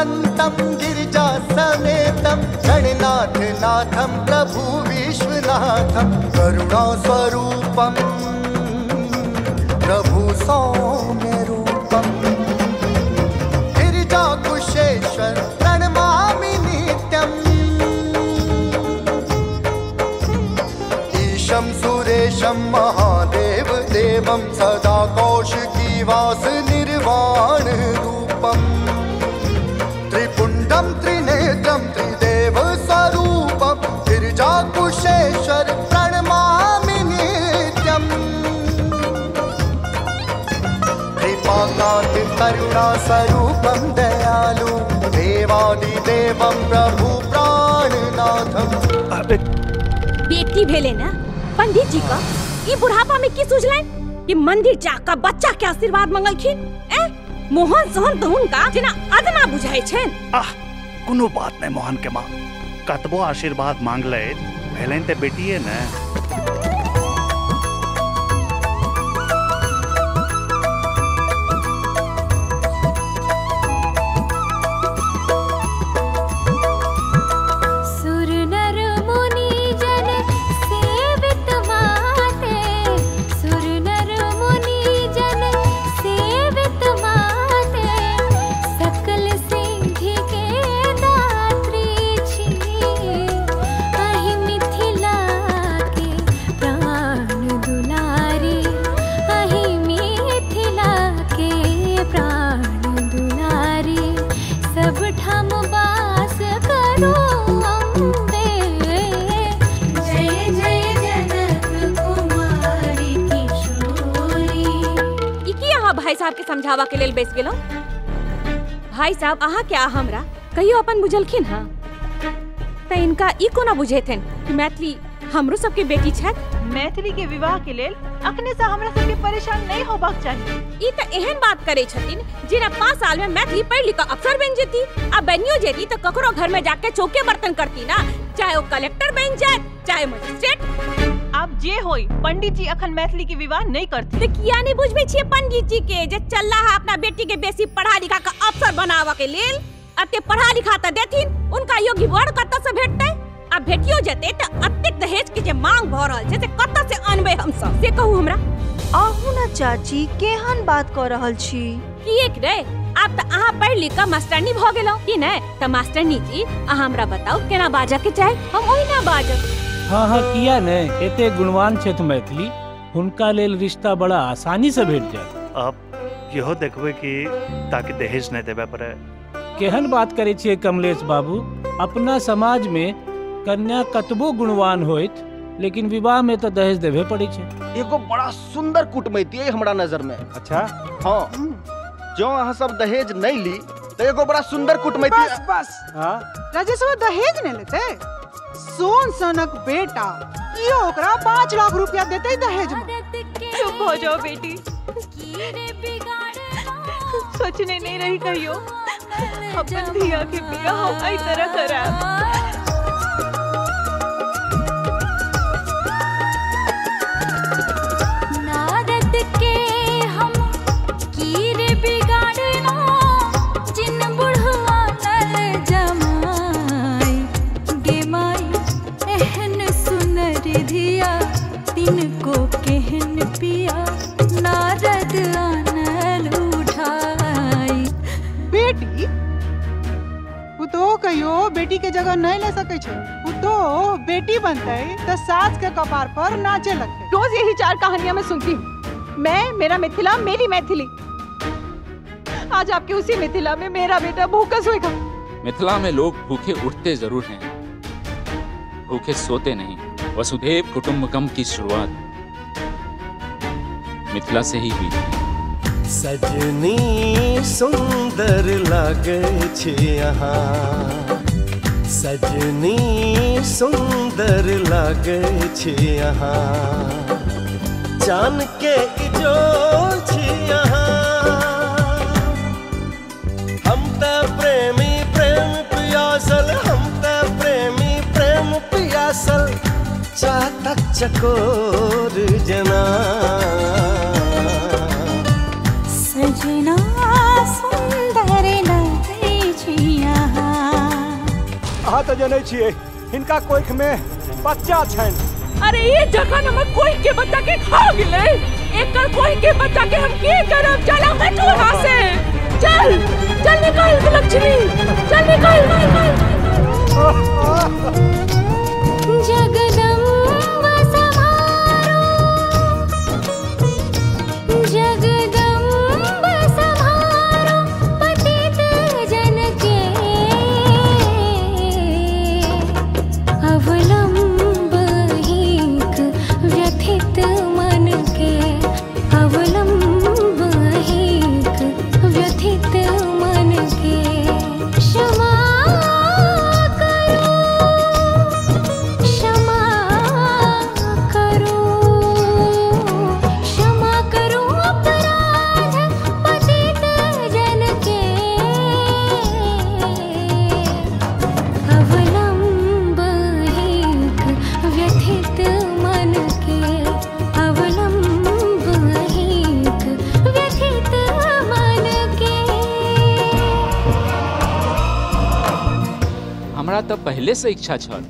अनंतं गिरिजा समेतं गणनाथ नाथं प्रभु विश्वनाथं करुणा स्वरूपं प्रभु सौम्य रूपं गिरिजा कुशेश्वर प्रणमामि नित्यम् ईशं सुरेशं महादेव देवं सदा कौशिकी वास निर्वाण रूपं त्रिपुंडं त्रिनेत्रं त्रिदेव स्वरूपं गिरिजा कुशेश्वर प्रणमामि नित्यम् कृपाकान्त करुणा स्वरूपं दयालु देवादिदेवं प्रभु प्राणनाथं। बेटी भेले ना पंडित जी का ये बुढ़ापा में की सोचलें कि मंदिर जाकर बच्चा के आशीर्वाद मंगलखिन मोहन सोहन तहुन का जना अदना बुझाई छेन। कोनो बात नहीं मोहन के माँ कतबो आशीर्वाद मांग ले पहले ते बेटी है ना। साहब के समझावा के लेल बेस गेलो। भाई साहब आहा क्या हमरा कहियो अपन बुझलखिन हां त इनका ई कोना बुझे थे कि मैथिली हमरो सबके बेटी छथि। मैथिली के विवाह के लेल अखने से हमरा सबके परेशान नहीं होबाक चाहिए। ई त एहन बात करे छथिन जेना 5 साल में मैथिली पढ़ लिख के अफसर बन जेती आ बनियो जेती त ककरो घर में जाके चौके बर्तन करती ना, चाहे वो कलेक्टर बन जाए चाहे मजिस्ट्रेट। आप जे होई पंडित जी अखन मैथिली के विवाह नहीं करती तो किया नहीं बुझबे छिए पंडित जी के जे चलला है अपना बेटी के बेसी पढ़ा लिखा के अफसर बनावा के लेल। अते पढ़ा लिखा त देथिन उनका योग्य वर कत्ता से भेटतै आ भेटियो जते त अतेक दहेज के जे मांग भ रहल छै से कत्ता से अनबे हम सब से कहू हमरा। आहू ना चाची केहन बात कर रहल छी की एक रे आप त आहा पढ़ लिख के मास्टरनी भ गेलो कि नै त मास्टरनी जी आहा हमरा बताओ केना बाजा के चाहे हम ओहि ना बाजब। हाँ हाँ किया ने एते गुणवान क्षेत्र मैथिली हुनका लेल रिश्ता बड़ा आसानी से भेट जाए। अब यहो देखबे कि ताकि दहेज नहीं देबे पड़े। केहन बात करे छिए कमलेश बाबू, अपना समाज में कन्या कतबो गुणवान होइत लेकिन विवाह में तो दहेज देबे पड़े छे। एगो बड़ा सुंदर कुटमैती है हमरा नजर में। अच्छा हाँ जो अहाँ सब दहेज नहीं ली तो एगो बड़ा सुंदर कुटमैती। बस बस हाँ राजेशवा दहेज नहीं लेते सोन सनक बेटा यो ओकरा 5 लाख रुपया देते दहेज में। चुप हो जाओ बेटी, सोचने नहीं रही कहियो अपन धिया के बियाह हो आई तरह करा। नारद के हम कीरे बिगाड़ना जिन बुढ़वा नल जमाई गे माई एहन सुनर धिया तिनको केहन पिया नारद आनल उठाई। बेटी तो कहियो बेटी के जगह नहीं ले सके छे। तो बेटी बनते तो सास के कपार पर नाचे लगते। रोज यही 4 कहानियां मैं सुनती हूँ, मैं मेरा मिथिला मेरी मैथिली। आज आपके उसी मिथिला में मेरा बेटा भूखा सोएगा। मिथिला में लोग भूखे उठते जरूर हैं, भूखे सोते नहीं। वसुधैव कुटुंबकम की शुरुआत मिथिला से ही हुई। सजनी सुंदर लागे छे यहाँ, सजनी सुंदर लागे छे यहाँ, जान के इजोल छे यहाँ। हम त प्रेमी प्रेम पियासल, हम त प्रेमी प्रेम पियासल, चातक चकोर जना। सजना सुंदर लगे छी तो जनै छियै हिनका कोख में बच्चा छन। अरे ये जखन हम कोई के बच्चा के खा गेले, एकर कोई के बच्चा के हम के करब? चल हम हटू यहाँ से, चल चल निकल लक्ष्मी, चल निकल निकल। जगदम्बा समारो, जगदम्बा समारो पतित जन के, अवलंब हीक व्यथित मन के, अवलंब हीक व्यथित मन के। क्षमा तो पहले से इच्छा छल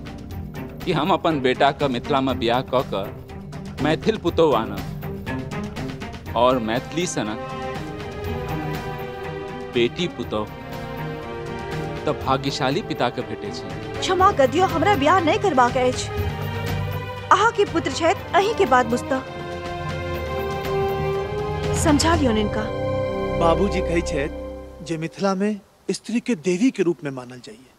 कि हम अपन बेटा का मिथिला में ब्याह क कर मैथिल पुतोह आनब और मैथिली सनक बेटी पुतोह तब भाग्यशाली पिता के भेटे छी। क्षमा कर दियो, हमरा ब्याह नहीं करबाक अछि। अहाँ के पुत्र छथि, अहीं के बात बुझता समझा लियो इनका। बाबूजी कहे छथि जे मिथिला में स्त्री के देवी के रूप में मानल जाइए।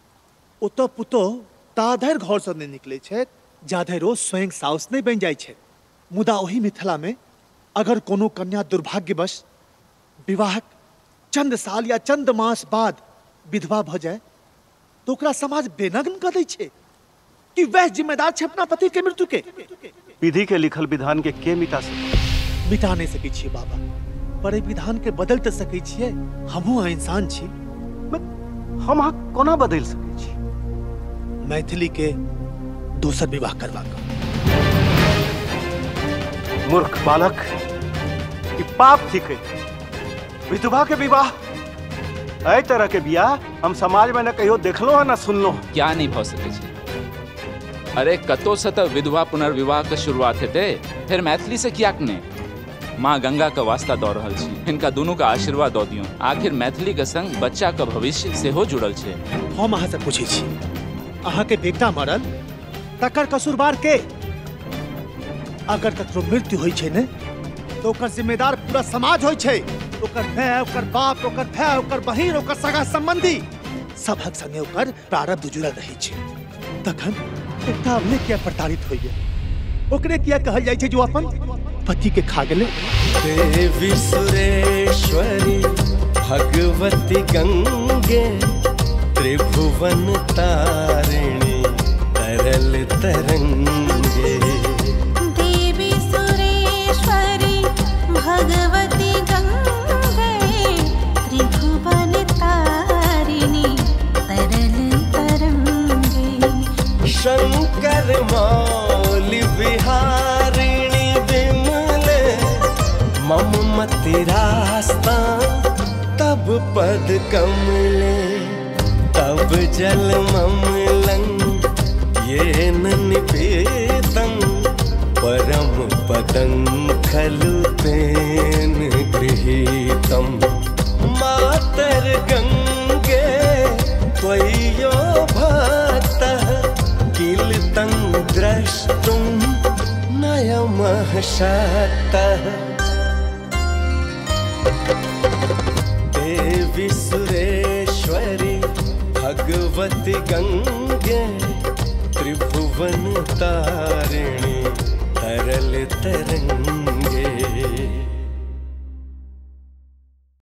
ओतो पुतोह ताधर घर से नहीं निकले छे जाधर रोज स्वयं साउस नहीं बन जाय छे। मुदा वही मिथिला में अगर कोनो कन्या दुर्भाग्यवश विवाहक चंद साल या चंद मास बाद विधवा भ जाए तो ओकरा समाज बेनग्न कर दै छे कि वह जिम्मेदार छे अपना पति के मृत्यु के। विधि के लिखल विधान के मिटा सके? मिटा नहीं सके छिए बाबा, पर विधान के बदल तो सके छिए। हमहू इंसान छी, हम कोना बदल सके छी? मैथिली के दूसर विवाह करवा कर। मूर्ख बालक, कि पाप थिक है विधवा के विवाह। ऐ तरह के बियाह हम समाज में न कहियो देखलो है न सुनलो। क्या नहीं भ सके छे? अरे कतो से तो विधवा पुनर्विवाह के शुरुआत हेते, फिर मैथिली से किया ने? माँ गंगा का वास्ता दौ रहल छी, इनका दोनों का आशीर्वाद दो दियो। आखिर मैथिली के संग बच्चा का भविष्य से हो जुड़ल छे। हम अहाँ से पूछे छी, अहाँ के बेटा मरल तकर कसूरवार के? अगर ककरो मृत्यु होई छे ने तो ओकर जिम्मेदार पूरा समाज होई छे। ओकर भाई, ओकर बाप, ओकर भाई, ओकर बहिन, ओकर सगा संबंधी सबक संगे ओकर प्रारब्ध जुड़ल रही छे। तखन एकटा अवले किया प्रताड़ित होइए? ओकरे किया कहल जाय छे जो अपन पति के खा गेले? देवी सुरेश्वरी भगवती गंगे त्रिभुवन तारिणी तरल तरंगे। देवी सुरेश्वरी भगवती गंगे त्रिभुवन तारिणी तरल तरंगे। शंकर मौली विहारिणी विमले मम मति रास्ता तब पद कमले। तब जल ममलं ये निपेतं परम पदं खलु तेन गृहीतम्। मातर गंगे त्वय्यो भक्तः किल तं द्रष्टुं नयमः शक्तः। देवी सुरेश्वरी भगवती गंगे त्रिभुवन तारिणी तरल तरंगे।